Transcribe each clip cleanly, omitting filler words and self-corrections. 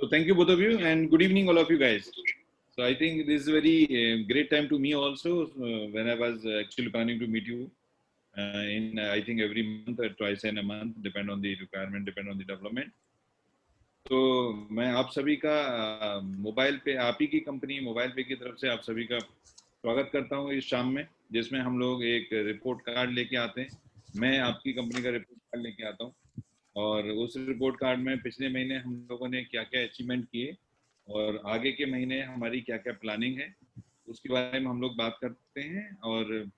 So thank you both of you, and good evening all of you guys. So I think this is a very great time to me also, when I was actually planning to meet you in I think every month or twice in a month, depend on the requirement, depend on the development. तो मैं आप सभी का mobile पे, आप ही की company mobile पे की तरफ से आप सभी का स्वागत करता हूँ इस शाम में, जिसमें हम लोग एक रिपोर्ट कार्ड लेके आते हैं। मैं आपकी कंपनी का रिपोर्ट कार्ड लेके आता हूँ, और उस रिपोर्ट कार्ड में पिछले महीने हम लोगों ने क्या क्या अचीवमेंट किए और आगे के महीने हमारी क्या क्या प्लानिंग है, उसके बारे में हम लोग बात करते हैं। और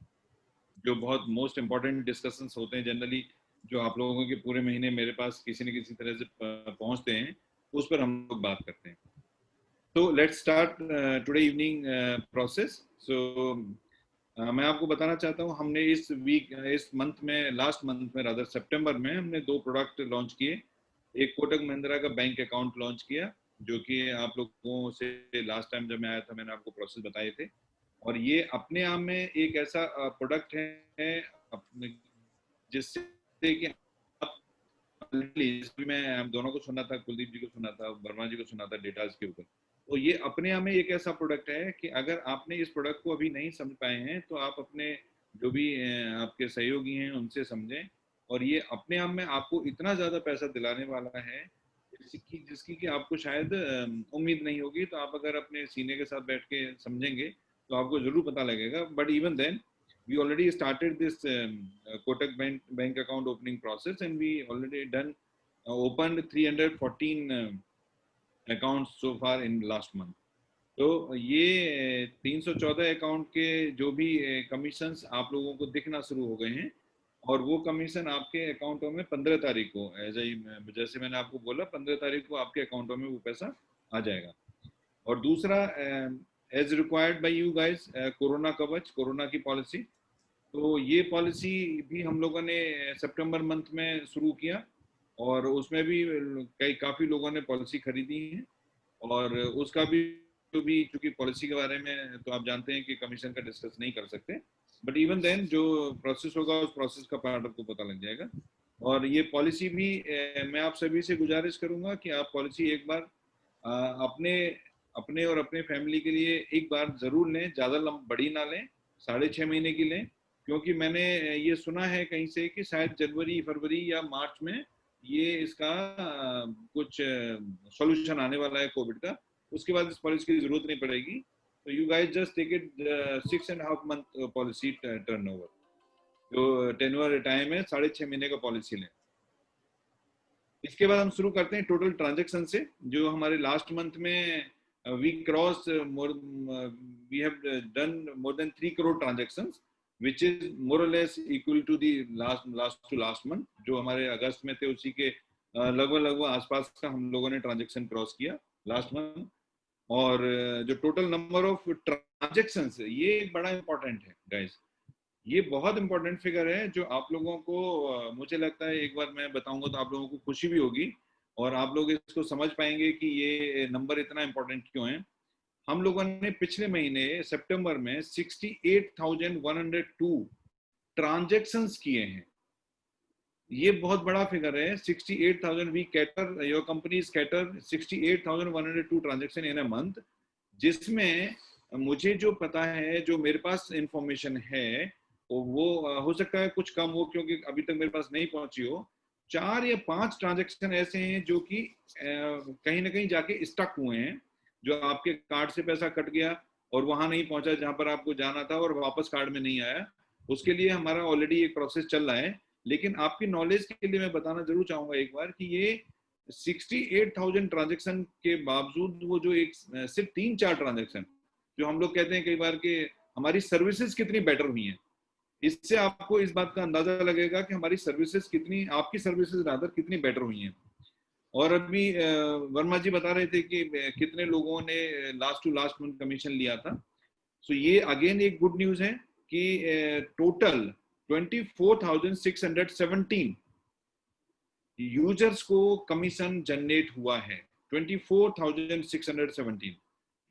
जो बहुत मोस्ट इम्पॉर्टेंट डिस्कशंस होते हैं जनरली, जो आप लोगों के पूरे महीने मेरे पास किसी न किसी तरह से पहुंचते हैं, उस पर हम लोग बात करते हैं। तो let's start today evening process. So मैं आपको बताना चाहता हूँ, हमने इस मंथ में, लास्ट मंथ में रादर सितंबर में, हमने 2 प्रोडक्ट लॉन्च किए। एक कोटक महिंद्रा का बैंक अकाउंट लॉन्च किया, जो कि आप लोगों से लास्ट टाइम जब मैं आया था मैंने आपको प्रोसेस बताए थे। और ये अपने आप में एक ऐसा प्रोडक्ट है अपने, जिससे कि आप, मैं हम दोनों को सुना था, कुलदीप जी को सुना था, वर्मा जी को सुना था डेटाज के ऊपर। तो ये अपने आप में एक ऐसा प्रोडक्ट है कि अगर आपने इस प्रोडक्ट को अभी नहीं समझ पाए हैं तो आप अपने जो भी आपके सहयोगी हैं उनसे समझें। और ये अपने आप में आपको इतना ज़्यादा पैसा दिलाने वाला है जिसकी कि आपको शायद उम्मीद नहीं होगी। तो आप अगर अपने सीनियर के साथ बैठ के समझेंगे तो आपको ज़रूर पता लगेगा। But even then we already started this Kotak bank account opening process, and we already done opened 314 accounts so far in last month. तो ये 314 अकाउंट के जो भी कमीशंस आप लोगों को दिखना शुरू हो गए हैं, और वो कमीशन आपके अकाउंटों में 15 तारीख को, जैसे मैंने आपको बोला, 15 तारीख को आपके अकाउंटों में वो पैसा आ जाएगा। और दूसरा, as required by you guys, corona Kavach, corona की पॉलिसी। तो ये पॉलिसी भी हम लोगों ने सितंबर मंथ में शुरू किया, और उसमें भी काफ़ी लोगों ने पॉलिसी खरीदी है। और उसका भी चूंकि पॉलिसी के बारे में तो आप जानते हैं कि कमीशन का डिस्कस नहीं कर सकते, बट इवन देन जो प्रोसेस होगा उस प्रोसेस का पार्ट आपको पता लग जाएगा। और ये पॉलिसी भी मैं आप सभी से गुजारिश करूंगा कि आप पॉलिसी एक बार अपने अपने और अपने फैमिली के लिए एक बार जरूर लें, ज़्यादा बड़ी ना लें, 6.5 महीने की लें। क्योंकि मैंने ये सुना है कहीं से कि शायद जनवरी, फरवरी या मार्च में ये इसका कुछ सॉल्यूशन आने वाला है कोविड का। उसके बाद इस पॉलिसी की जरूरत नहीं पड़ेगी। तो you guys just take it 6.5 month policy turnover, जो टेन्योर टाइम है 6.5 महीने का पॉलिसी लें। इसके बाद हम शुरू करते हैं टोटल ट्रांजेक्शन से। जो हमारे लास्ट मंथ में we cross we have done more than 3 crore transactions, which is more or less equal to the last month, जो हमारे अगस्त में थे उसी के लगभग आसपास का हम लोगों ने ट्रांजेक्शन क्रॉस किया लास्ट मंथ। और जो टोटल नंबर ऑफ ट्रांजेक्शंस है, ये एक बड़ा इंपॉर्टेंट है गाइस। ये बहुत इंपॉर्टेंट फिगर है जो आप लोगों को, मुझे लगता है एक बार मैं बताऊंगा तो आप लोगों को खुशी भी होगी, और आप लोग इसको समझ पाएंगे कि ये नंबर इतना इंपॉर्टेंट क्यों है। हम लोगों ने पिछले महीने सितंबर में 68,102 ट्रांजैक्शंस किए हैं। ये बहुत बड़ा फिगर है। 68,000 we cater, your company cater 68,102 transaction in a month, जिसमें मुझे जो पता है, जो मेरे पास इंफॉर्मेशन है, वो हो सकता है कुछ कम हो क्योंकि अभी तक मेरे पास नहीं पहुंची हो। 4 या 5 ट्रांजैक्शन ऐसे हैं जो कि कहीं ना कहीं जाके स्टक हुए हैं, जो आपके कार्ड से पैसा कट गया और वहां नहीं पहुंचा जहां पर आपको जाना था, और वापस कार्ड में नहीं आया। उसके लिए हमारा ऑलरेडी एक प्रोसेस चल रहा है। लेकिन आपकी नॉलेज के लिए मैं बताना जरूर चाहूंगा एक बार कि ये 68,000 ट्रांजेक्शन के बावजूद वो जो एक सिर्फ 3-4 ट्रांजेक्शन जो हम लोग कहते हैं कई बार कि हमारी सर्विसेज कितनी बेटर हुई हैं, इससे आपको इस बात का अंदाजा लगेगा कि हमारी सर्विसेज कितनी, आपकी सर्विसेज रादर कितनी बेटर हुई हैं। और अभी वर्मा जी बता रहे थे कि कितने लोगों ने last to last month commission लिया था। सो ये अगेन एक गुड न्यूज है कि टोटल 24,617 यूजर्स को कमीशन जनरेट हुआ है। 24,617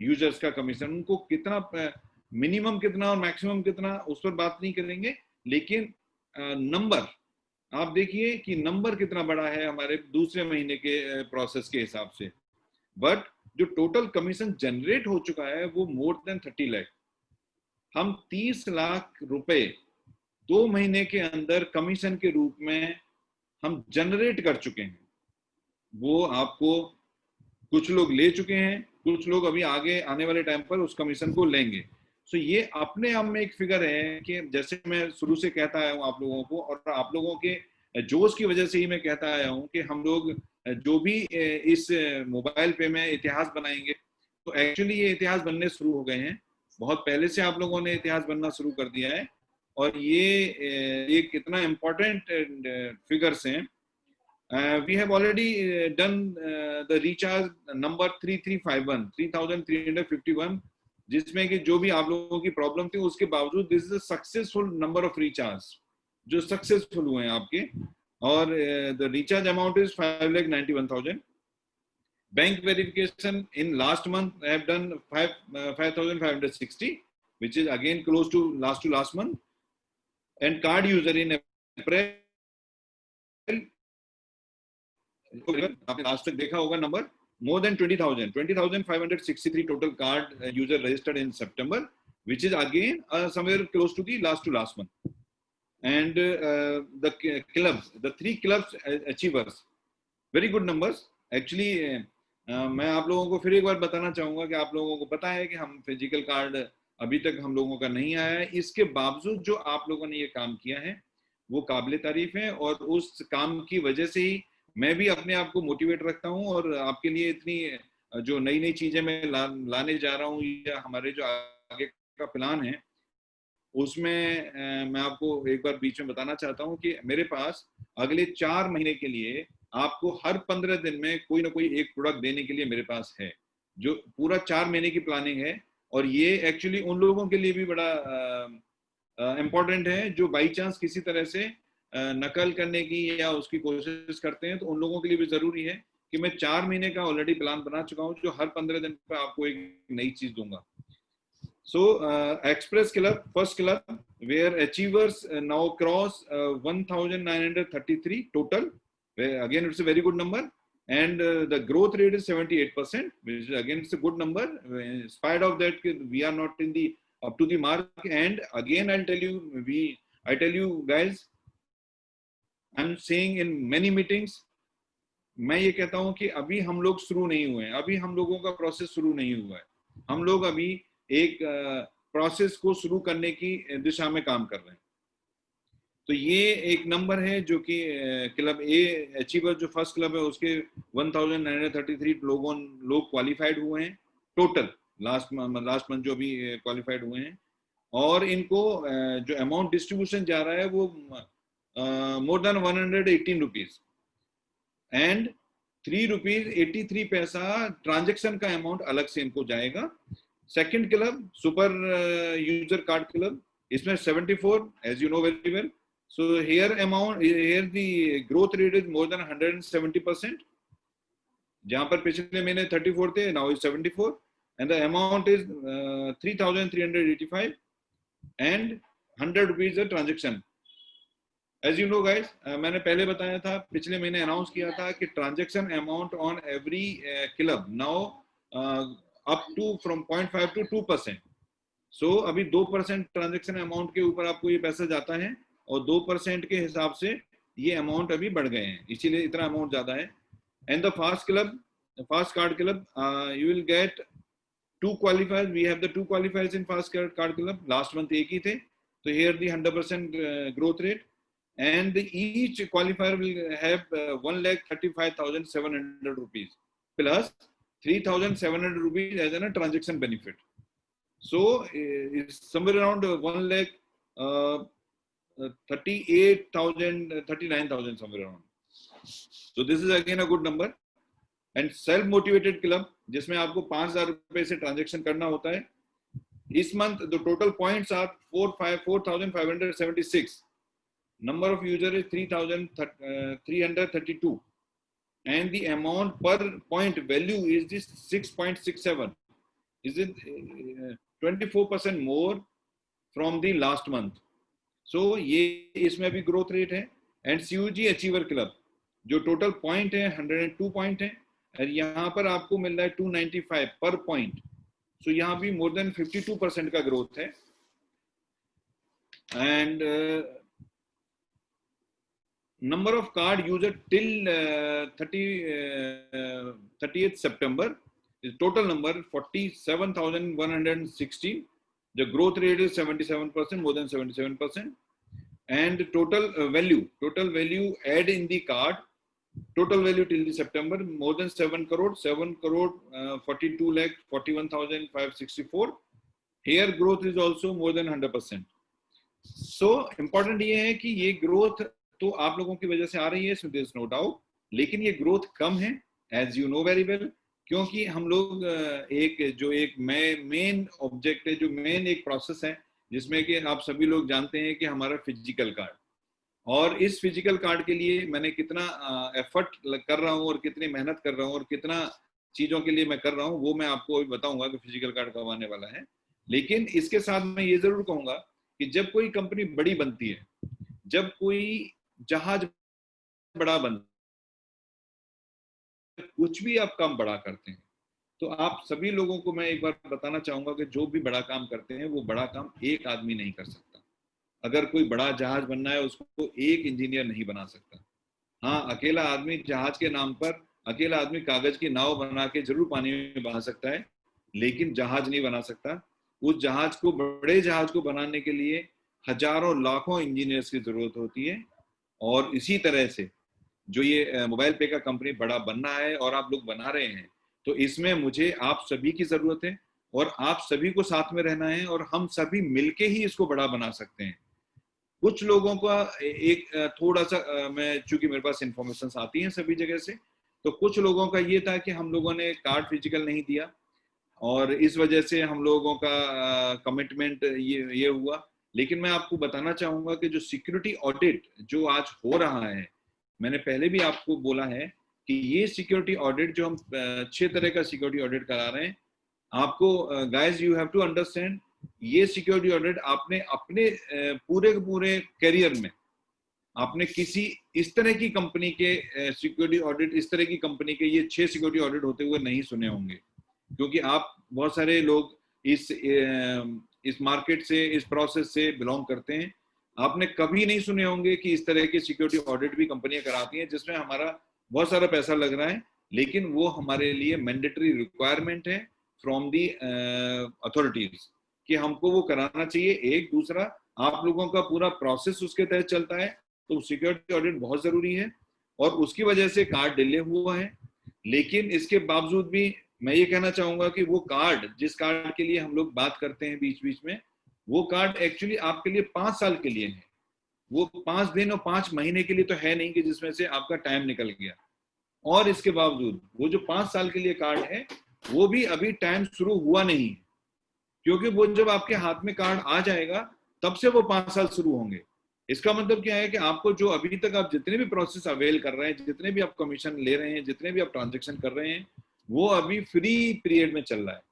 यूजर्स का कमीशन। उनको कितना, मिनिमम कितना और मैक्सिमम कितना, उस पर बात नहीं करेंगे, लेकिन नंबर आप देखिए कि नंबर कितना बड़ा है हमारे दूसरे महीने के प्रोसेस के हिसाब से। बट जो टोटल कमीशन जनरेट हो चुका है वो मोर देन 30 लाख। हम 30 लाख रुपए 2 महीने के अंदर कमीशन के रूप में हम जनरेट कर चुके हैं। वो आपको कुछ लोग ले चुके हैं, कुछ लोग अभी आगे आने वाले टाइम पर उस कमीशन को लेंगे। सो ये अपने आप में एक फिगर है कि जैसे मैं शुरू से कहता आया हूँ आप लोगों को, और आप लोगों के जोश की वजह से ही मैं कहता आया हूँ कि हम लोग जो भी इस मोबाइल पे में इतिहास बनाएंगे, तो एक्चुअली ये इतिहास बनने शुरू हो गए हैं। बहुत पहले से आप लोगों ने इतिहास बनना शुरू कर दिया है, और ये एक इतना इम्पोर्टेंट फिगर्स हैं। We have already done the recharge number 3351 जिसमें कि जो भी आप लोगों की प्रॉब्लम थी उसके बावजूद this is a successful number of recharge जो सक्सेसफुल हुए हैं आपके, और the recharge amount is 5,91,000। Bank verification in last month have done 5,560 which is again close to last month, and card user in April, आपने आज तक देखा होगा number, more than 20,563 total card user registered in September, which is again somewhere close to the last month. And the clubs, the 3 clubs achievers, very good numbers actually. मैं आप लोगों को फिर एक बार बताना चाहूंगा कि आप लोगों को पता है कि हम फिजिकल कार्ड अभी तक हम लोगों का नहीं आया है, इसके बावजूद जो आप लोगों ने ये काम किया है वो काबिल तारीफ है, और उस काम की वजह से ही मैं भी अपने आप को मोटिवेट रखता हूँ, और आपके लिए इतनी जो नई नई चीजें मैं लाने जा रहा हूँ, या हमारे जो आगे का प्लान है उसमें मैं आपको एक बार बीच में बताना चाहता हूँ कि मेरे पास अगले 4 महीने के लिए आपको हर 15 दिन में कोई ना कोई एक प्रोडक्ट देने के लिए मेरे पास है, जो पूरा 4 महीने की प्लानिंग है। और ये एक्चुअली उन लोगों के लिए भी बड़ा इम्पोर्टेंट है जो बाई चांस किसी तरह से नकल करने की या उसकी कोशिश करते हैं, तो उन लोगों के लिए भी जरूरी है कि मैं 4 महीने का ऑलरेडी प्लान बना चुका हूँ, जो हर 15 दिन पर आपको एक नई चीज दूंगा। So Express Club, first club, where achievers now cross 1,933 total. Again, it's a very good number, and the growth rate is 78%, which is again it's a good number. In spite of that, we are not in the up to the mark. And again, I tell you guys, I'm saying in many meetings, मैं ये कहता हूँ कि अभी हम लोग शुरू नहीं हुए हैं, अभी हम लोगों का प्रोसेस शुरू नहीं हुआ है, हम लोग अभी एक प्रोसेस को शुरू करने की दिशा में काम कर रहे हैं। तो ये एक नंबर है जो कि क्लब ए अचीवर जो फर्स्ट क्लब है उसके 1933 लोग क्वालिफाइड हुए हैं टोटल लास्ट मंथ जो भी क्वालिफाइड हुए हैं, और इनको जो अमाउंट डिस्ट्रीब्यूशन जा रहा है वो more than 118 rupees and 3 rupees 83 पैसा ट्रांजेक्शन का अमाउंट अलग से इनको जाएगा। Second club super user card club, इसमें 74 as you know very well. So here amount, here the growth rate is more than 170%, जहां पर पिछले महीने 34 थे, now is 74, and the amount is 3,385 and 100 rupees transaction. As you know guys, मैंने पहले बताया था, पिछले महीने अनाउंस किया था कि transaction amount on every club now up to from 0.5 to 2%। सो अभी 2% ट्रांजेक्शन अमाउंट के ऊपर आपको ये पैसा जाता है, और 2% के हिसाब से ये अमाउंट अभी बढ़ गए हैं, इसीलिए इतना अमाउंट ज्यादा है। And the fast club, fast card club, you will get 2 qualifiers. We have the 2 qualifiers in fast card club. Last month एक ही थे, तो here the 100% growth rate, and each qualifier will have 1,35,700 rupees plus 3,700 rupees as a transaction benefit. So it's somewhere around 1,38,000, 39,000 somewhere around. So this is again a good number. And self motivated club, जिसमें आपको 5,000 रुपए से transaction करना होता है, इस month the total points are 4,576, number of user is 3,332, and the amount per point value is 6.67, is it 24% more from the last month. So ये इसमें भी ग्रोथ रेट है। एंड सीयूजी अचीवर क्लब, जो total point है 102 point है, और यहाँ पर आपको मिल रहा है 295 पर पॉइंट। सो यहाँ भी मोर देन 52% का ग्रोथ है। And number of card user till 30th September is total number 47,160. The growth rate is 77%, more than 77%. And total value add in the card, total value till the September more than 7 crore 42 lakh 41,564. Here growth is also more than 100%. So important ये है कि ये growth तो आप लोगों की वजह से आ रही है, so there is no doubt, लेकिन ये ग्रोथ कम है, as you know very well, क्योंकि हम लोग एक मेन ऑब्जेक्ट है, जो मेन एक प्रोसेस है, जिसमें कि आप सभी लोग जानते हैं कि हमारा फिजिकल कार्ड, और इस फिजिकल कार्ड के लिए मैंने कितना एफर्ट कर रहा हूँ और कितनी मेहनत कर रहा हूँ और कितना चीजों के लिए मैं कर रहा हूँ, वो मैं आपको अभी बताऊंगा कि फिजिकल कार्ड कब आने वाला है। लेकिन इसके साथ मैं ये जरूर कहूंगा कि जब कोई कंपनी बड़ी बनती है, जब कोई जहाज बड़ा बनता है, कुछ भी आप काम बड़ा करते हैं, तो आप सभी लोगों को मैं एक बार बताना चाहूंगा कि जो भी बड़ा काम करते हैं, वो बड़ा काम एक आदमी नहीं कर सकता। अगर कोई बड़ा जहाज बनना है, उसको एक इंजीनियर नहीं बना सकता। हाँ, अकेला आदमी जहाज के नाम पर, अकेला आदमी कागज की नाव बना के जरूर पानी में बहा सकता है, लेकिन जहाज नहीं बना सकता। उस जहाज को, बड़े जहाज को बनाने के लिए हजारों लाखों इंजीनियर्स की जरूरत होती है। और इसी तरह से जो ये मोबाइल पे का कंपनी बड़ा बनना है और आप लोग बना रहे हैं, तो इसमें मुझे आप सभी की जरूरत है और आप सभी को साथ में रहना है, और हम सभी मिलके ही इसको बड़ा बना सकते हैं। कुछ लोगों का एक थोड़ा सा मैं, चूंकि मेरे पास इंफॉर्मेशन आती हैं सभी जगह से, तो कुछ लोगों का ये था कि हम लोगों ने कार्ड फिजिकल नहीं दिया और इस वजह से हम लोगों का कमिटमेंट ये हुआ। लेकिन मैं आपको बताना चाहूंगा कि जो सिक्योरिटी ऑडिट जो आज हो रहा है, मैंने पहले भी आपको बोला है कि ये सिक्योरिटी ऑडिट जो हम 6 तरह का सिक्योरिटी ऑडिट करा रहे हैं, आपको guys you have to understand, ये सिक्योरिटी ऑडिट आपने अपने पूरे करियर में आपने किसी इस तरह की कंपनी के सिक्योरिटी ऑडिट, इस तरह की कंपनी के ये 6 सिक्योरिटी ऑडिट होते हुए नहीं सुने होंगे, क्योंकि आप बहुत सारे लोग इस मार्केट से, इस प्रोसेस से बिलोंग करते हैं। आपने कभी नहीं सुने होंगे कि इस तरह के सिक्योरिटी ऑडिट भी कंपनियां कराती हैं, जिसमें हमारा बहुत सारा पैसा लग रहा है, लेकिन वो हमारे लिए मैंडेटरी रिक्वायरमेंट है फ्रॉम दी अथॉरिटीज कि हमको वो कराना चाहिए। एक दूसरा, आप लोगों का पूरा प्रोसेस उसके तहत चलता है, तो सिक्योरिटी ऑडिट बहुत जरूरी है, और उसकी वजह से कार्ड डिले हुआ है। लेकिन इसके बावजूद भी मैं ये कहना चाहूंगा कि वो कार्ड, जिस कार्ड के लिए हम लोग बात करते हैं बीच बीच में, वो कार्ड एक्चुअली आपके लिए 5 साल के लिए है। वो 5 दिन और 5 महीने के लिए तो है नहीं कि जिसमें से आपका टाइम निकल गया। और इसके बावजूद वो जो 5 साल के लिए कार्ड है, वो भी अभी टाइम शुरू हुआ नहीं है, क्योंकि वो जब आपके हाथ में कार्ड आ जाएगा तब से वो 5 साल शुरू होंगे। इसका मतलब क्या है कि आपको जो अभी तक आप जितने भी प्रोसेस अवेल कर रहे हैं, जितने भी आप कमीशन ले रहे हैं, जितने भी आप ट्रांजेक्शन कर रहे हैं, वो अभी फ्री पीरियड में चल रहा है।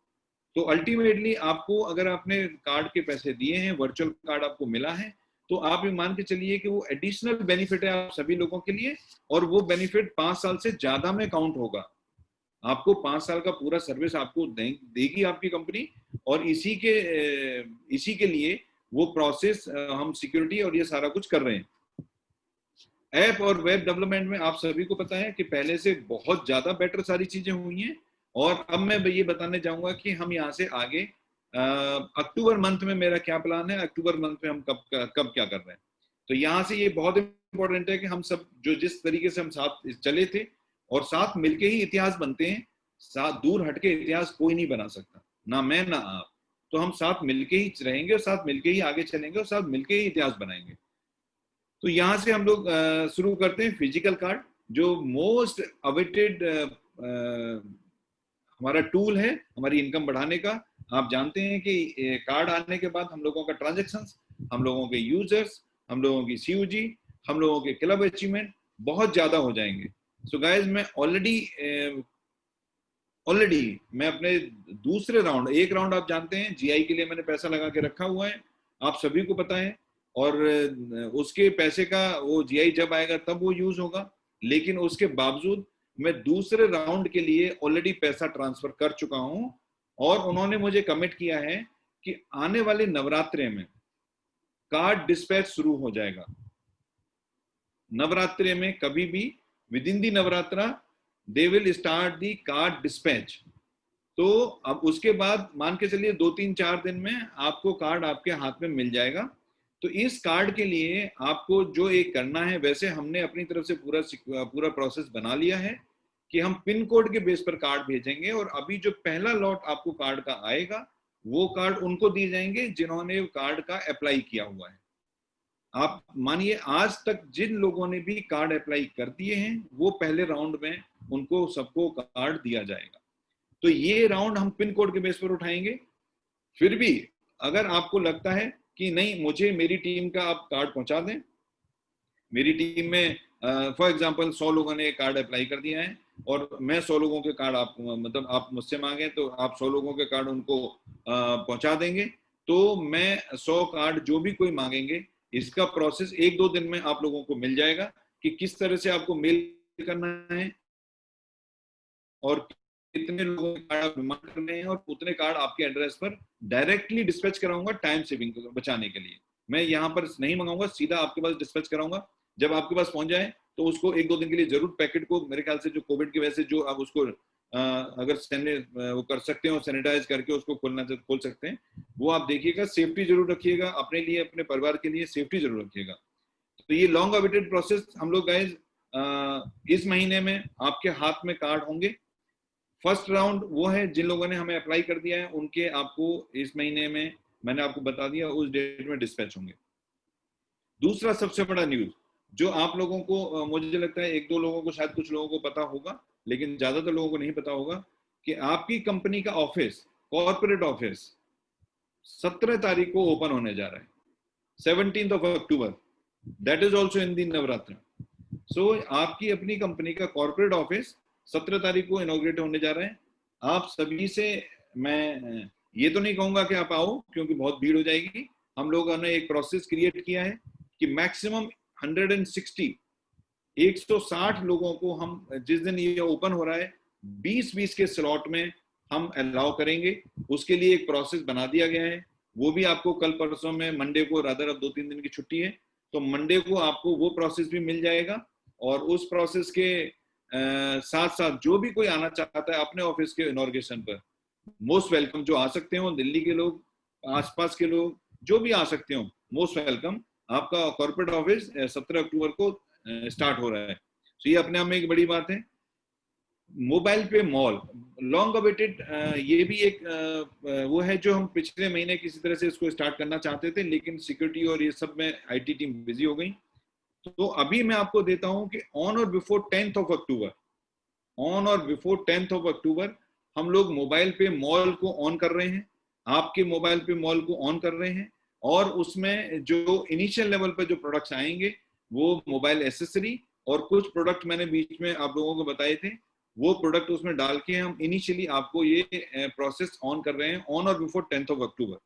तो अल्टीमेटली आपको, अगर आपने कार्ड के पैसे दिए हैं, वर्चुअल कार्ड आपको मिला है, तो आप ये मान के चलिए कि वो एडिशनल बेनिफिट है आप सभी लोगों के लिए, और वो बेनिफिट 5 साल से ज्यादा में काउंट होगा। आपको 5 साल का पूरा सर्विस आपको देगी आपकी कंपनी, और इसी के लिए वो प्रोसेस हम सिक्योरिटी और ये सारा कुछ कर रहे हैं। ऐप और वेब डेवलपमेंट में आप सभी को पता है कि पहले से बहुत ज्यादा बेटर सारी चीजें हुई हैं, और अब मैं ये बताने जाऊंगा कि हम यहाँ से आगे अक्टूबर मंथ में मेरा क्या प्लान है, अक्टूबर मंथ में हम कब क्या कर रहे हैं। तो यहाँ से ये बहुत इंपॉर्टेंट है कि हम सब जो जिस तरीके से हम साथ चले थे, और साथ मिलके ही इतिहास बनते हैं, साथ दूर हटके इतिहास कोई नहीं बना सकता, ना मैं ना आप। तो हम साथ मिलके ही रहेंगे और साथ मिलके ही आगे चलेंगे और साथ मिलके ही इतिहास बनाएंगे। तो यहाँ से हम लोग शुरू करते हैं फिजिकल कार्ड, जो मोस्ट अवेटेड हमारा टूल है हमारी इनकम बढ़ाने का। आप जानते हैं कि कार्ड आने के बाद हम लोगों का ट्रांजैक्शंस, हम लोगों के यूजर्स, हम लोगों की सीयूजी, हम लोगों के क्लब अचीवमेंट बहुत ज्यादा हो जाएंगे। सो गाइस, मैं ऑलरेडी मैं अपने दूसरे राउंड, एक राउंड आप जानते हैं जीआई के लिए मैंने पैसा लगा के रखा हुआ है, आप सभी को पता है, और उसके पैसे का वो जीआई जब आएगा तब वो यूज होगा। लेकिन उसके बावजूद मैं दूसरे राउंड के लिए ऑलरेडी पैसा ट्रांसफर कर चुका हूं और उन्होंने मुझे कमिट किया है कि आने वाले नवरात्रे में कार्ड डिस्पैच शुरू हो जाएगा। नवरात्रे में कभी भी with in the Navratra they will start the card dispatch. तो अब उसके बाद मान के चलिए 2-3-4 दिन में आपको कार्ड आपके हाथ में मिल जाएगा। तो इस कार्ड के लिए आपको जो एक करना है, वैसे हमने अपनी तरफ से पूरा प्रोसेस बना लिया है कि हम पिन कोड के बेस पर कार्ड भेजेंगे और अभी जो पहला लॉट आपको कार्ड का आएगा वो कार्ड उनको दिए जाएंगे जिन्होंने कार्ड का अप्लाई किया हुआ है। आप मानिए आज तक जिन लोगों ने भी कार्ड अप्लाई कर दिए हैं वो पहले राउंड में उनको सबको कार्ड दिया जाएगा। तो ये राउंड हम पिन कोड के बेस पर उठाएंगे। फिर भी अगर आपको लगता है कि नहीं मुझे मेरी टीम का आप कार्ड पहुंचा दें, मेरी टीम में फॉर एग्जांपल 100 लोगों ने कार्ड अप्लाई कर दिया है और मैं 100 लोगों के कार्ड आप मतलब आप मुझसे मांगे तो आप 100 लोगों के कार्ड उनको पहुंचा देंगे, तो मैं 100 कार्ड जो भी कोई मांगेंगे इसका प्रोसेस 1-2 दिन में आप लोगों को मिल जाएगा कि किस तरह से आपको मेल करना है और कितने लोगों के कार्ड आप डिमांड कर रहे हैं और उतने कार्ड आपके एड्रेस पर डायरेक्टली डिस्पैच कराऊंगा टाइम सेविंग बचाने के लिए। मैं यहाँ पर नहीं मंगाऊंगा, सीधा आपके पास डिस्पैच कराऊंगा। जब आपके पास पहुंच जाए तो उसको 1-2 दिन के लिए जरूर पैकेट को, मेरे ख्याल से जो कोविड की वजह से जो आप उसको अगर वो कर सकते हो सैनिटाइज करके उसको खोल सकते हैं, वो आप देखिएगा। सेफ्टी जरूर रखिएगा अपने लिए, अपने परिवार के लिए सेफ्टी जरूर रखिएगा। तो ये लॉन्ग अवेटेड प्रोसेस हम लोग गाइज इस महीने में आपके हाथ में कार्ड होंगे। फर्स्ट राउंड वो है जिन लोगों ने हमें अप्लाई कर दिया है उनके आपको इस महीने में, मैंने आपको बता दिया, उस डेट में डिस्पैच होंगे। दूसरा सबसे बड़ा न्यूज जो आप लोगों को मुझे लगता है 1-2 लोगों को, शायद कुछ लोगों को पता होगा लेकिन ज्यादातर लोगों को नहीं पता होगा कि आपकी कंपनी का ऑफिस, कॉर्पोरेट ऑफिस 17 तारीख को ओपन होने जा रहा है, 17th October, that is also in दिन नवरात्र। सो आपकी अपनी कंपनी का कॉर्पोरेट ऑफिस 17 तारीख को इनॉग्रेट होने जा रहे हैं। आप सभी से मैं ये तो नहीं कहूंगा कि आप आओ क्योंकि बहुत भीड़ हो जाएगी। हम लोगों ने एक प्रोसेस क्रिएट किया है कि मैक्सिमम 160 लोगों को हम जिस दिन ये ओपन हो रहा है 20-20 के स्लॉट में हम अलाउ करेंगे। उसके लिए एक प्रोसेस बना दिया गया है, वो भी आपको कल परसों में, मंडे को, रादर अब 2-3 दिन की छुट्टी है तो मंडे को आपको वो प्रोसेस भी मिल जाएगा। और उस प्रोसेस के साथ साथ जो भी कोई आना चाहता है अपने ऑफिस के इनॉग्रेशन पर, मोस्ट वेलकम। जो आ सकते हो, दिल्ली के लोग, आसपास के लोग, जो भी आ सकते हो, मोस्ट वेलकम। आपका कॉर्पोरेट ऑफिस 17 अक्टूबर को स्टार्ट हो रहा है। तो ये अपने आप में एक बड़ी बात है। मोबाइल पे मॉल, लॉन्ग अवेटेड, ये भी एक वो है जो हम पिछले महीने किसी तरह से इसको स्टार्ट करना चाहते थे लेकिन सिक्योरिटी और ये सब में आईटी टीम बिजी हो गई। तो अभी मैं आपको देता हूं कि ऑन और बिफोर 10th October हम लोग मोबाइल पे मॉल को ऑन कर रहे हैं, आपके मोबाइल पे मॉल को ऑन कर रहे हैं। और उसमें जो इनिशियल लेवल पे जो प्रोडक्ट्स आएंगे वो मोबाइल एसेसरी और कुछ प्रोडक्ट मैंने बीच में आप लोगों को बताए थे, वो प्रोडक्ट उसमें डाल के हम इनिशियली आपको ये प्रोसेस ऑन कर रहे हैं ऑन और बिफोर 10th October।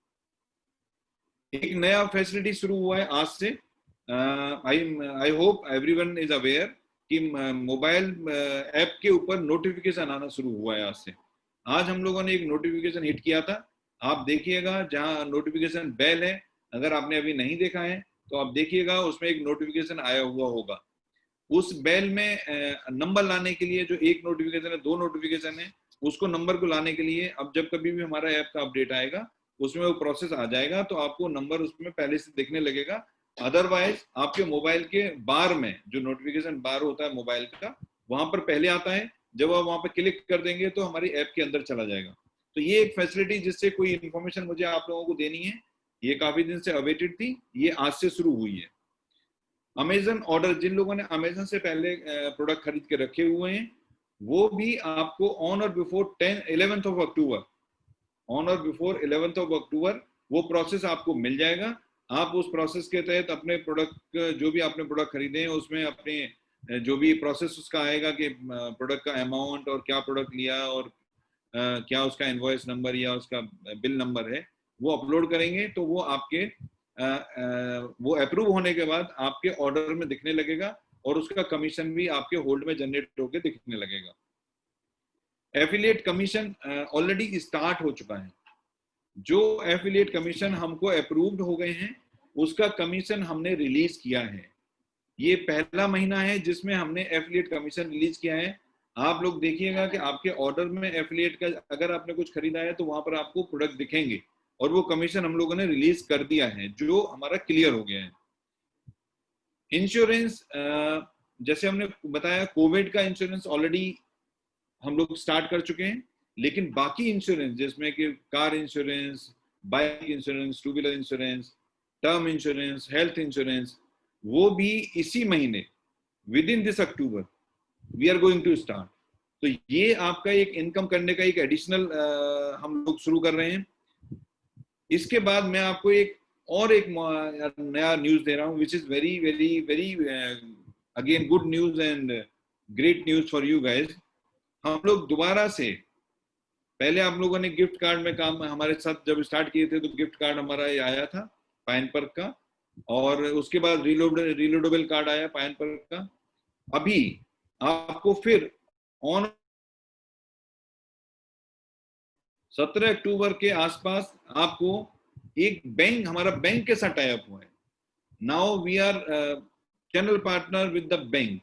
एक नया फैसिलिटी शुरू हुआ है आज से। I hope everyone is aware कि मोबाइल ऐप के ऊपर नोटिफिकेशन आना शुरू हुआ है आज से। आज हम लोगों ने एक नोटिफिकेशन हिट किया था, आप देखिएगा, जहां नोटिफिकेशन बेल है, अगर आपने अभी नहीं देखा है तो आप देखिएगा, उसमें एक नोटिफिकेशन आया हुआ होगा। उस बेल में नंबर लाने के लिए, जो एक नोटिफिकेशन है, 2 नोटिफिकेशन है, उसको नंबर को लाने के लिए अब जब कभी भी हमारा ऐप का अपडेट आएगा उसमें वो प्रोसेस आ जाएगा तो आपको नंबर उसमें पहले से दिखने लगेगा। अदरवाइज आपके मोबाइल के बार में जो नोटिफिकेशन बार होता है मोबाइल का, वहां पर पहले आता है, जब आप वहां पर क्लिक कर देंगे तो हमारी ऐप के अंदर चला जाएगा। तो ये एक फैसिलिटी जिससे कोई इंफॉर्मेशन मुझे आप लोगों को देनी है, ये काफी दिन से अवेटेड थी, ये आज से शुरू हुई है। अमेजन ऑर्डर, जिन लोगों ने अमेजन से पहले प्रोडक्ट खरीद के रखे हुए हैं वो भी आपको ऑन और बिफोर 11th October वो प्रोसेस आपको मिल जाएगा। आप उस प्रोसेस के तहत अपने प्रोडक्ट, जो भी आपने प्रोडक्ट खरीदे हैं उसमें अपने जो भी प्रोसेस उसका आएगा कि प्रोडक्ट का अमाउंट और क्या प्रोडक्ट लिया और क्या उसका इनवॉइस नंबर या उसका बिल नंबर है, वो अपलोड करेंगे तो वो आपके वो अप्रूव होने के बाद आपके ऑर्डर में दिखने लगेगा और उसका कमीशन भी आपके होल्ड में जनरेट होकर दिखने लगेगा। एफिलिएट कमीशन ऑलरेडी स्टार्ट हो चुका है। जो एफिलिएट कमीशन हमको अप्रूव्ड हो गए हैं उसका कमीशन हमने रिलीज किया है। ये पहला महीना है जिसमें हमने एफिलिएट कमीशन रिलीज किया है। आप लोग देखिएगा कि आपके ऑर्डर में एफिलिएट का अगर आपने कुछ खरीदा है तो वहां पर आपको प्रोडक्ट दिखेंगे और वो कमीशन हम लोगों ने रिलीज कर दिया है, जो हमारा क्लियर हो गया है। इंश्योरेंस, जैसे हमने बताया, कोविड का इंश्योरेंस ऑलरेडी हम लोग स्टार्ट कर चुके हैं, लेकिन बाकी इंश्योरेंस जिसमें कि car insurance, bike insurance, two wheeler insurance, term insurance, health insurance, वो भी इसी महीने within this October we are going to start. तो ये आपका एक इनकम करने का एक एडिशनल हम लोग शुरू कर रहे हैं। इसके बाद मैं आपको एक नया न्यूज दे रहा हूं, which is very very very again good news and great news for you guys. हम लोग दोबारा से, पहले आप लोगों ने गिफ्ट कार्ड में काम हमारे साथ जब स्टार्ट किए थे तो गिफ्ट कार्ड हमारा ये आया था पाइनपर्क का, और उसके बाद रीलोडेबल कार्ड आया पाइनपर्क का। अभी आपको फिर ऑन 17 अक्टूबर के आसपास आपको एक बैंक, हमारा बैंक के साथ टाई अप हुआ है। Now we are channel partner with the bank.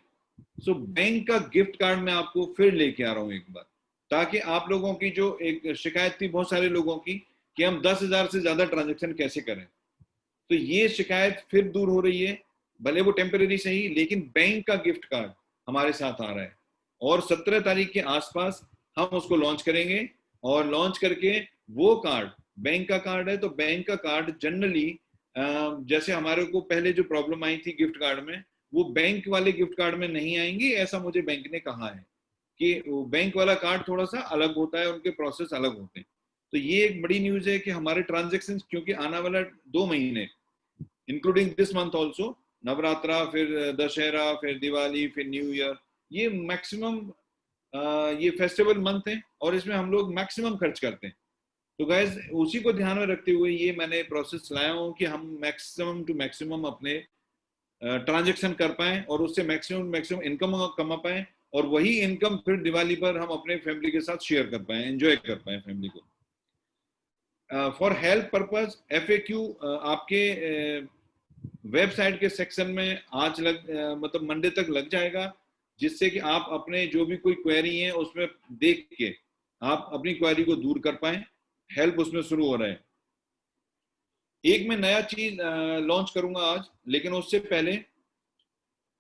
So bank का गिफ्ट कार्ड मैं आपको फिर लेके आ रहा हूं एक बार, ताकि आप लोगों की जो एक शिकायत थी बहुत सारे लोगों की कि हम 10,000 से ज्यादा ट्रांजैक्शन कैसे करें, तो ये शिकायत फिर दूर हो रही है। भले वो टेम्परेरी सही, लेकिन बैंक का गिफ्ट कार्ड हमारे साथ आ रहा है और 17 तारीख के आसपास हम उसको लॉन्च करेंगे। और लॉन्च करके वो कार्ड बैंक का कार्ड है, तो बैंक का कार्ड जनरली जैसे हमारे को पहले जो प्रॉब्लम आई थी गिफ्ट कार्ड में, वो बैंक वाले गिफ्ट कार्ड में नहीं आएंगी, ऐसा मुझे बैंक ने कहा है कि बैंक वाला कार्ड थोड़ा सा अलग होता है, उनके प्रोसेस अलग होते हैं। तो ये एक बड़ी न्यूज है कि हमारे ट्रांजेक्शन, क्योंकि आने वाला 2 महीने including this month also, Navratra, फिर दशहरा, फिर दिवाली, फिर न्यू ईयर, ये मैक्सिमम ये फेस्टिवल मंथ है और इसमें हम लोग मैक्सिमम खर्च करते हैं। तो गाइज उसी को ध्यान में रखते हुए ये मैंने प्रोसेस लाया हूँ कि हम मैक्सिमम टू मैक्सिमम अपने ट्रांजेक्शन कर पाए और उससे मैक्सिमम मैक्सिमम इनकम कमा पाए, और वही इनकम फिर दिवाली पर हम अपने फैमिली के साथ शेयर कर पाए, एंजॉय कर पाए फैमिली को। फॉर हेल्थ पर्पज FAQ आपके वेबसाइट के सेक्शन में आज मतलब मंडे तक लग जाएगा, जिससे कि आप अपने जो भी कोई क्वेरी है उसमें देख के आप अपनी क्वेरी को दूर कर पाए। हेल्प उसमें शुरू हो रहा है। एक मैं नया चीज लॉन्च करूंगा आज, लेकिन उससे पहले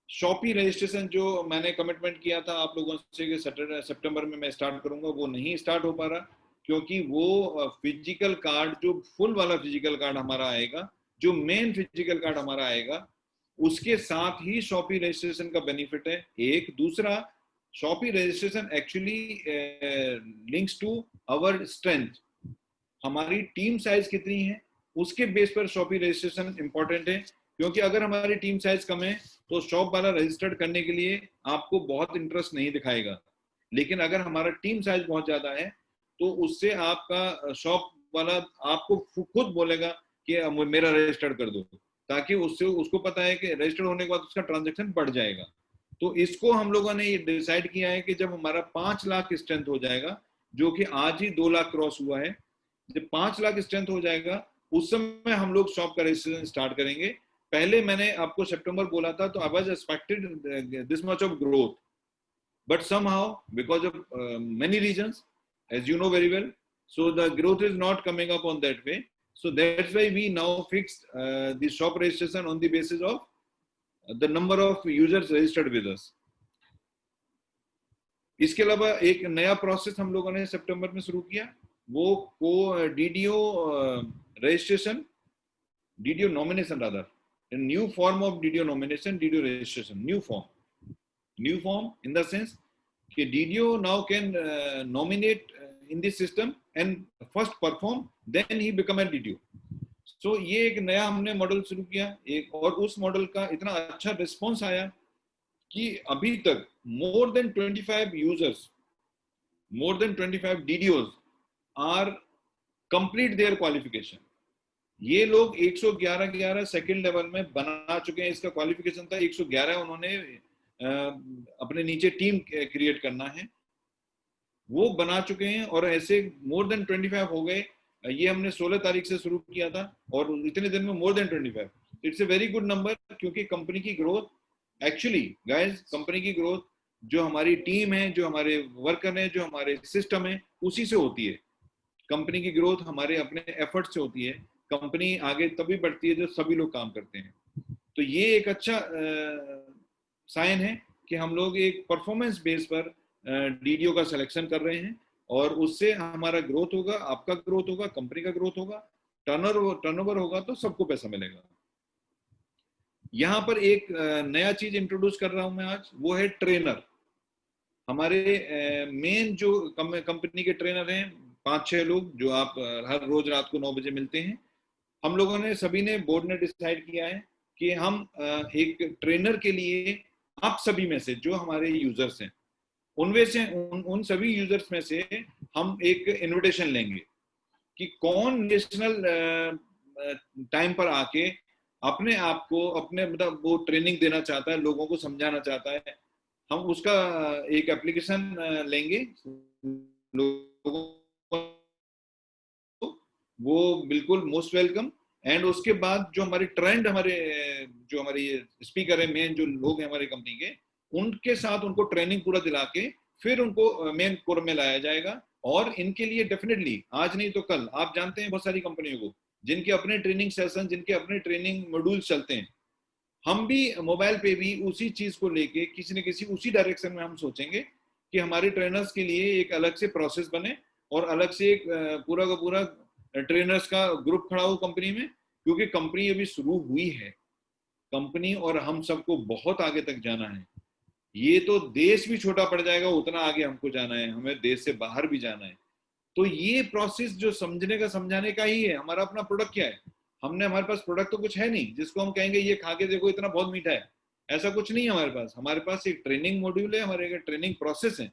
शॉपी रजिस्ट्रेशन जो मैंने कमिटमेंट किया था आप लोगों से कि सितंबर में मैं स्टार्ट करूंगा, वो नहीं स्टार्ट हो पा रहा, क्योंकि वो फिजिकल कार्ड, जो फुल वाला फिजिकल कार्ड हमारा आएगा, जो मेन फिजिकल कार्ड हमारा आएगा, उसके साथ ही शॉपी रजिस्ट्रेशन का बेनिफिट है। एक दूसरा, Shopee registration actually links to our strength, हमारी टीम साइज कितनी है उसके बेस पर शॉपी रजिस्ट्रेशन इंपॉर्टेंट है। क्योंकि अगर हमारी टीम साइज कम है तो शॉप वाला रजिस्टर्ड करने के लिए आपको बहुत इंटरेस्ट नहीं दिखाएगा, लेकिन अगर हमारा टीम साइज बहुत ज्यादा है तो उससे आपका शॉप वाला आपको खुद बोलेगा कि मेरा रजिस्टर्ड कर दो, ताकि उससे उसको पता है कि रजिस्टर्ड होने के बाद उसका ट्रांजेक्शन बढ़ जाएगा। तो इसको हम लोगों ने ये डिसाइड किया है कि जब हमारा 5 लाख स्ट्रेंथ हो जाएगा, जो कि आज ही 2 लाख क्रॉस हुआ है, जब 5 लाख स्ट्रेंथ हो जाएगा उस समय हम लोग शॉप का रजिस्ट्रेशन स्टार्ट करेंगे। पहले मैंने आपको सितंबर बोला था, तो I was expected this much of growth, but somehow because of many reasons, as you know very well, so the growth is not coming up on that way. So that's why we now fixed the shop registration on the basis of the number of users registered with us. इसके अलावा एक नया process हम लोगों ने सितंबर में शुरू किया, वो को DDO registration, DDO nomination rather, a new form of DDO nomination, DDO registration, new form in the sense कि DDO now can nominate in this system and first perform, then he become a DDO. So ये एक नया हमने model शुरू किया एक, और उस मॉडल का इतना अच्छा रिस्पॉन्स आया कि अभी तक more than 25 users, more than 25 DDOs are complete their qualification. ये लोग 111 सेकंड लेवल में बना चुके हैं। इसका क्वालिफिकेशन था 111, उन्होंने अपने नीचे टीम क्रिएट करना है, वो बना चुके हैं। और ऐसे मोर देन 25 हो गए। ये हमने 16 तारीख से शुरू किया था और इतने दिन में more than 25। It's a very good number, क्योंकि कंपनी की ग्रोथ एक्चुअली गाइस, कंपनी की ग्रोथ जो हमारी टीम है, जो हमारे वर्कर है, जो हमारे सिस्टम है, उसी से होती है। कंपनी की ग्रोथ हमारे अपने एफर्ट से होती है। कंपनी आगे तभी बढ़ती है जब सभी लोग काम करते हैं। तो ये एक अच्छा साइन है कि हम लोग एक परफॉर्मेंस बेस पर डीडीओ का सिलेक्शन कर रहे हैं, और उससे हमारा ग्रोथ होगा, आपका ग्रोथ होगा, कंपनी का ग्रोथ होगा, टर्नओवर होगा, तो सबको पैसा मिलेगा। यहाँ पर एक नया चीज इंट्रोड्यूस कर रहा हूं मैं आज, वो है ट्रेनर। हमारे मेन जो कंपनी के ट्रेनर हैं 5-6 लोग, जो आप हर रोज रात को 9 बजे मिलते हैं। हम लोगों ने सभी ने बोर्ड ने डिसाइड किया है कि हम एक ट्रेनर के लिए आप सभी में से जो हमारे यूजर्स हैं, उनमें से उन सभी यूजर्स में से हम एक इनविटेशन लेंगे कि कौन नेशनल टाइम पर आके अपने आप को, अपने मतलब वो ट्रेनिंग देना चाहता है, लोगों को समझाना चाहता है। हम उसका एक एप्लीकेशन लेंगे, लोगों वो बिल्कुल मोस्ट वेलकम। एंड उसके बाद जो हमारे ट्रेंड, हमारे जो हमारे स्पीकर है मेन, जो लोग हैं हमारे कंपनी के, उनके साथ उनको ट्रेनिंग पूरा दिला के फिर उनको मेन कोर में लाया जाएगा। और इनके लिए डेफिनेटली आज नहीं तो कल, आप जानते हैं बहुत सारी कंपनियों को जिनके अपने ट्रेनिंग सेशन, जिनके अपने ट्रेनिंग मॉड्यूल चलते हैं। हम भी मोबाइल पे भी उसी चीज को लेके किसी न किसी उसी डायरेक्शन में हम सोचेंगे कि हमारे ट्रेनर्स के लिए एक अलग से प्रोसेस बने, और अलग से एक पूरा का पूरा ट्रेनर्स का ग्रुप खड़ा हो कंपनी में। क्योंकि कंपनी अभी शुरू हुई है, कंपनी और हम सबको बहुत आगे तक जाना है। ये तो देश भी छोटा पड़ जाएगा, उतना आगे हमको जाना है, हमें देश से बाहर भी जाना है। तो ये प्रोसेस जो समझने का, समझाने का ही है। हमारा अपना प्रोडक्ट क्या है, हमारे पास प्रोडक्ट तो कुछ है नहीं जिसको हम कहेंगे ये खा के देखो इतना बहुत मीठा है, ऐसा कुछ नहीं है हमारे पास। हमारे पास एक ट्रेनिंग मॉड्यूल है, हमारे एक ट्रेनिंग प्रोसेस है।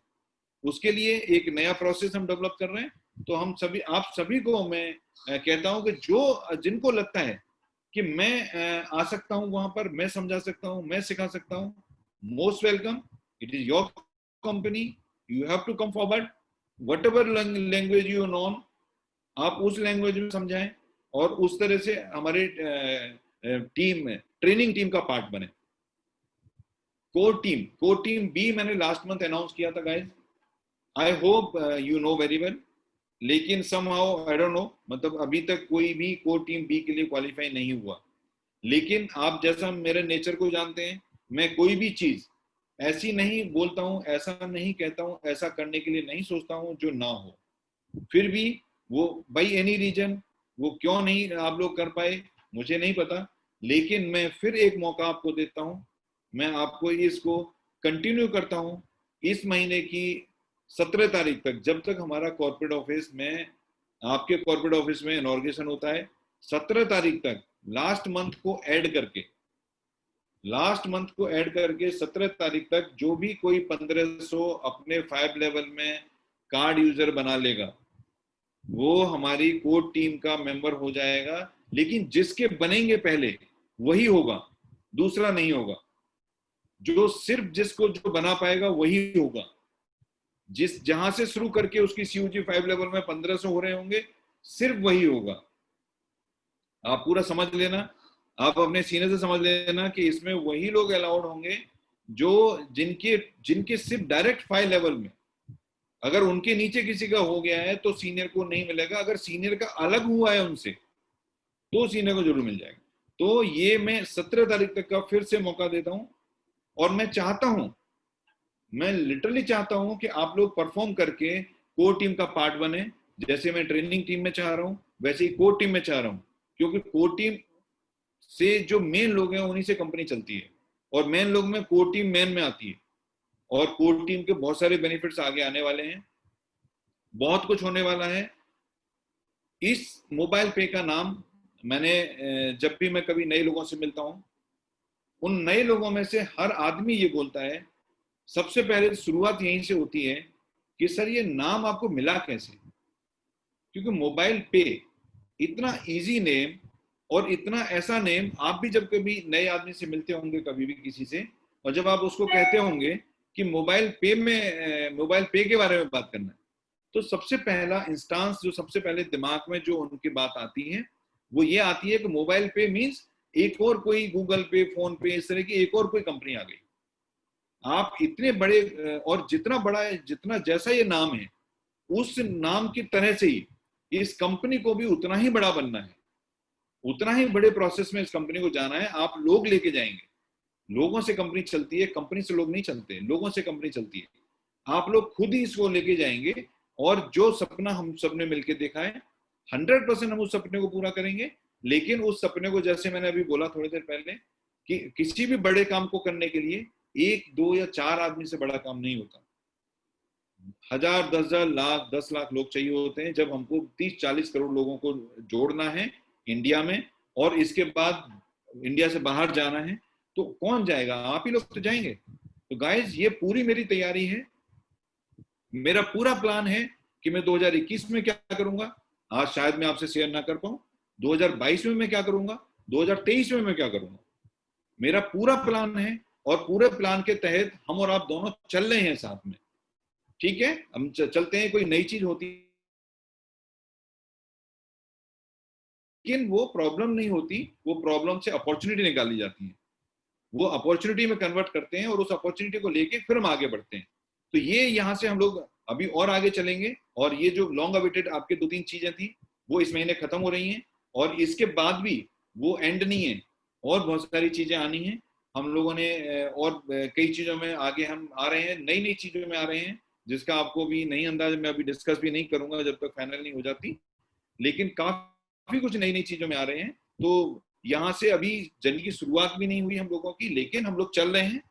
उसके लिए एक नया प्रोसेस हम डेवलप कर रहे हैं। तो हम सभी, आप सभी को मैं कहता हूं कि जो जिनको लगता है कि मैं आ सकता हूं वहां पर, मैं समझा सकता हूं, मैं सिखा सकता हूं, most welcome. It is your company, you have to come forward. Whatever language you know, आप उस लैंग्वेज में समझाएं और उस तरह से हमारे टीम में, ट्रेनिंग टीम का पार्ट बने। कोर टीम बी मैंने लास्ट मंथ अनाउंस किया था guys. I hope you know very well. लेकिन समहाउ आई डोंट नो, मतलब अभी तक कोई भी कोर टीम बी के लिए क्वालिफाई नहीं हुआ। लेकिन आप जैसा मेरे नेचर को जानते हैं, मैं कोई भी चीज ऐसी नहीं बोलता हूं, ऐसा नहीं कहता हूं, ऐसा करने के लिए नहीं सोचता हूं जो ना हो। फिर भी वो बाई एनी रीजन वो क्यों नहीं आप लोग कर पाए, मुझे नहीं पता। लेकिन मैं फिर एक मौका आपको देता हूं, मैं आपको इसको कंटिन्यू करता हूं। इस महीने की 17 तारीख तक, जब तक हमारा कॉर्पोरेट ऑफिस में, आपके कॉर्पोरेट ऑफिस में इनॉर्गेशन होता है, 17 तारीख तक लास्ट मंथ को ऐड करके, 17 तारीख तक जो भी कोई 1500 अपने 5 लेवल में कार्ड यूजर बना लेगा, वो हमारी कोर टीम का मेंबर हो जाएगा। लेकिन जिसके बनेंगे पहले वही होगा, दूसरा नहीं होगा। जो सिर्फ जिसको जो बना पाएगा वही होगा। जिस जहां से शुरू करके उसकी सीयूजी 5 लेवल में 1500 हो रहे होंगे, सिर्फ वही होगा। आप पूरा समझ लेना, आप अपने सीने से समझ लेना कि इसमें वही लोग अलाउड होंगे जो जिनके जिनके सिर्फ डायरेक्ट 5 लेवल में, अगर उनके नीचे किसी का हो गया है तो सीनियर को नहीं मिलेगा। अगर सीनियर का अलग हुआ है उनसे, तो सीनियर को जरूर मिल जाएगा। तो ये मैं 17 तारीख तक का फिर से मौका देता हूं। और मैं चाहता हूं, मैं लिटरली चाहता हूं कि आप लोग परफॉर्म करके कोर टीम का पार्ट बने। जैसे मैं ट्रेनिंग टीम में चाह रहा हूं, वैसे ही कोर टीम में चाह रहा हूं। क्योंकि कोर टीम से जो मेन लोग हैं उन्हीं से कंपनी चलती है, और मेन लोग में कोर टीम मेन में आती है। और कोर टीम के बहुत सारे बेनिफिट्स आगे आने वाले हैं, बहुत कुछ होने वाला है। इस मोबाइल पे का नाम मैंने, जब भी मैं कभी नए लोगों से मिलता हूं, उन नए लोगों में से हर आदमी ये बोलता है, सबसे पहले शुरुआत यहीं से होती है कि सर ये नाम आपको मिला कैसे। क्योंकि मोबाइल पे इतना इजी नेम, और इतना ऐसा नेम, आप भी जब कभी नए आदमी से मिलते होंगे कभी भी किसी से, और जब आप उसको कहते होंगे कि मोबाइल पे के बारे में बात करना है, तो सबसे पहला इंस्टांस जो सबसे पहले दिमाग में जो उनकी बात आती है वो ये आती है कि मोबाइल पे मीन्स एक और कोई गूगल पे, फोन पे, इस तरह की एक और कोई कंपनी आ गई। आप इतने बड़े और जितना बड़ा है, जितना जैसा ये नाम है, उस नाम की तरह से ही इस कंपनी को भी उतना ही बड़ा बनना है, उतना ही बड़े प्रोसेस में इस कंपनी को जाना है। आप लोग लेके जाएंगे, लोगों से कंपनी चलती है, कंपनी से लोग नहीं चलते, लोगों से कंपनी चलती है। आप लोग खुद ही इसको लेके जाएंगे और जो सपना हम सबने मिलकर देखा है 100% हम उस सपने को पूरा करेंगे। लेकिन उस सपने को, जैसे मैंने अभी बोला थोड़ी देर पहले, कि किसी भी बड़े काम को करने के लिए 1, 2 या 4 आदमी से बड़ा काम नहीं होता। 1000, 10,000, लाख, 10 लाख लोग चाहिए होते हैं जब हमको 30-40 करोड़ लोगों को जोड़ना है इंडिया में, और इसके बाद इंडिया से बाहर जाना है। तो कौन जाएगा? आप ही लोग तो जाएंगे। तो गाइस, ये पूरी मेरी तैयारी है, मेरा पूरा प्लान है कि मैं 2021 में क्या करूंगा। आज शायद मैं आपसे शेयर ना कर पाऊं। 2022 में मैं क्या करूंगा, 2023 में मैं क्या करूंगा, मेरा पूरा प्लान है। और पूरे प्लान के तहत हम और आप दोनों चल रहे हैं साथ में, ठीक है? हम चलते हैं। कोई नई चीज होती है लेकिन वो प्रॉब्लम नहीं होती, वो प्रॉब्लम से अपॉर्चुनिटी निकाली जाती है, वो अपॉर्चुनिटी में कन्वर्ट करते हैं और उस अपॉर्चुनिटी को लेके फिर हम आगे बढ़ते हैं। तो ये यहाँ से हम लोग अभी और आगे चलेंगे। और ये जो लॉन्ग अवेटेड आपके 2-3 चीजें थी वो इस महीने खत्म हो रही हैं, और इसके बाद भी वो एंड नहीं है, और बहुत सारी चीजें आनी हैं। हम लोगों ने और कई चीजों में आगे हम आ रहे हैं, नई नई चीजों में आ रहे हैं, जिसका आपको भी नहीं अंदाज, मैं अभी डिस्कस भी नहीं करूंगा जब तक फाइनल नहीं हो जाती। लेकिन काफी कुछ नई नई चीजों में आ रहे हैं। तो यहाँ से अभी जर्नी की शुरुआत भी नहीं हुई हम लोगों की, लेकिन हम लोग चल रहे हैं।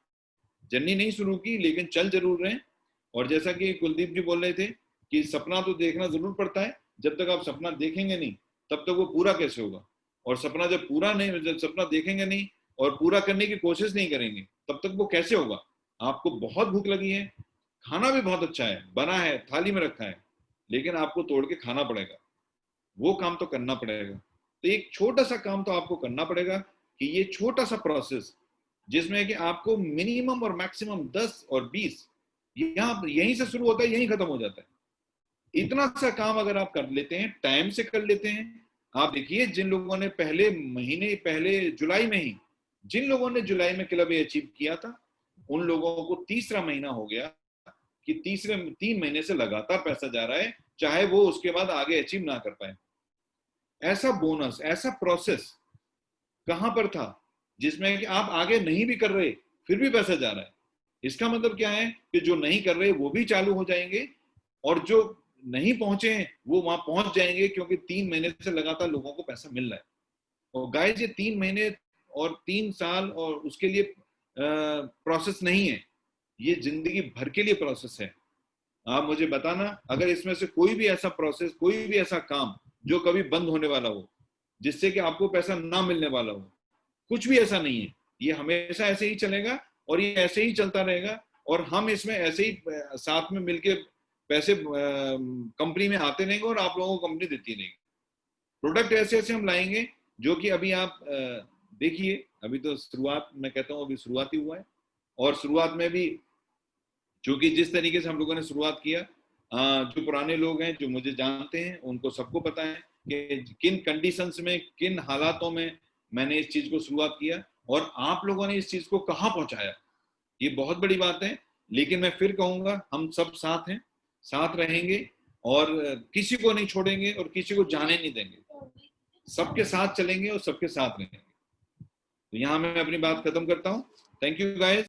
जर्नी नहीं शुरू की लेकिन चल जरूर रहे हैं। और जैसा कि कुलदीप जी बोल रहे थे कि सपना तो देखना जरूर पड़ता है, जब तक आप सपना देखेंगे नहीं तब तक वो पूरा कैसे होगा। और सपना जब पूरा नहीं, जब सपना देखेंगे नहीं और पूरा करने की कोशिश नहीं करेंगे तब तक वो कैसे होगा। आपको बहुत भूख लगी है, खाना भी बहुत अच्छा है, बना है, थाली में रखा है, लेकिन आपको तोड़ के खाना पड़ेगा, वो काम तो करना पड़ेगा। तो एक छोटा सा काम तो आपको करना पड़ेगा कि ये छोटा सा प्रोसेस, जिसमें कि आपको मिनिमम और मैक्सिमम 10 और 20 यहीं से शुरू होता है, यहीं खत्म हो जाता है। इतना सा काम अगर आप कर लेते हैं, टाइम से कर लेते हैं। आप देखिए, जिन लोगों ने पहले महीने, पहले जुलाई में ही, जिन लोगों ने जुलाई में क्लब ए अचीव किया था, उन लोगों को तीसरा महीना हो गया कि तीसरे 3 महीने से लगातार पैसा जा रहा है, चाहे वो उसके बाद आगे अचीव ना कर पाए। ऐसा बोनस, ऐसा प्रोसेस कहां पर था जिसमें कि आप आगे नहीं भी कर रहे फिर भी पैसा जा रहा है। इसका मतलब क्या है कि जो नहीं कर रहे वो भी चालू हो जाएंगे, और जो नहीं पहुंचे हैं वो वहां पहुंच जाएंगे, क्योंकि 3 महीने से लगातार लोगों को पैसा मिल रहा है। और गाइस, ये 3 महीने और 3 साल और उसके लिए प्रोसेस नहीं है, ये जिंदगी भर के लिए प्रोसेस है। आप मुझे बताना, अगर इसमें से कोई भी ऐसा प्रोसेस, कोई भी ऐसा काम जो कभी बंद होने वाला हो, जिससे कि आपको पैसा ना मिलने वाला हो, कुछ भी ऐसा नहीं है। ये हमेशा ऐसे ही चलेगा और ये ऐसे ही चलता रहेगा, और हम इसमें ऐसे ही साथ में मिलके पैसे कंपनी में आते रहेंगे और आप लोगों को कंपनी देती रहेगी। प्रोडक्ट ऐसे ऐसे हम लाएंगे जो कि अभी आप देखिए, अभी तो शुरुआत, मैं कहता हूँ अभी शुरुआत ही हुआ है। और शुरुआत में भी क्योंकि जिस तरीके से हम लोगों ने शुरुआत किया, जो पुराने लोग हैं, जो मुझे जानते हैं, उनको सबको पता है कि किन कंडीशंस में, किन हालातों में मैंने इस चीज को शुरुआत किया, और आप लोगों ने इस चीज को कहाँ पहुंचाया। ये बहुत बड़ी बात है। लेकिन मैं फिर कहूंगा, हम सब साथ हैं, साथ रहेंगे, और किसी को नहीं छोड़ेंगे और किसी को जाने नहीं देंगे। सबके साथ चलेंगे और सबके साथ रहेंगे। तो यहाँ मैं अपनी बात खत्म करता हूँ। Thank you guys.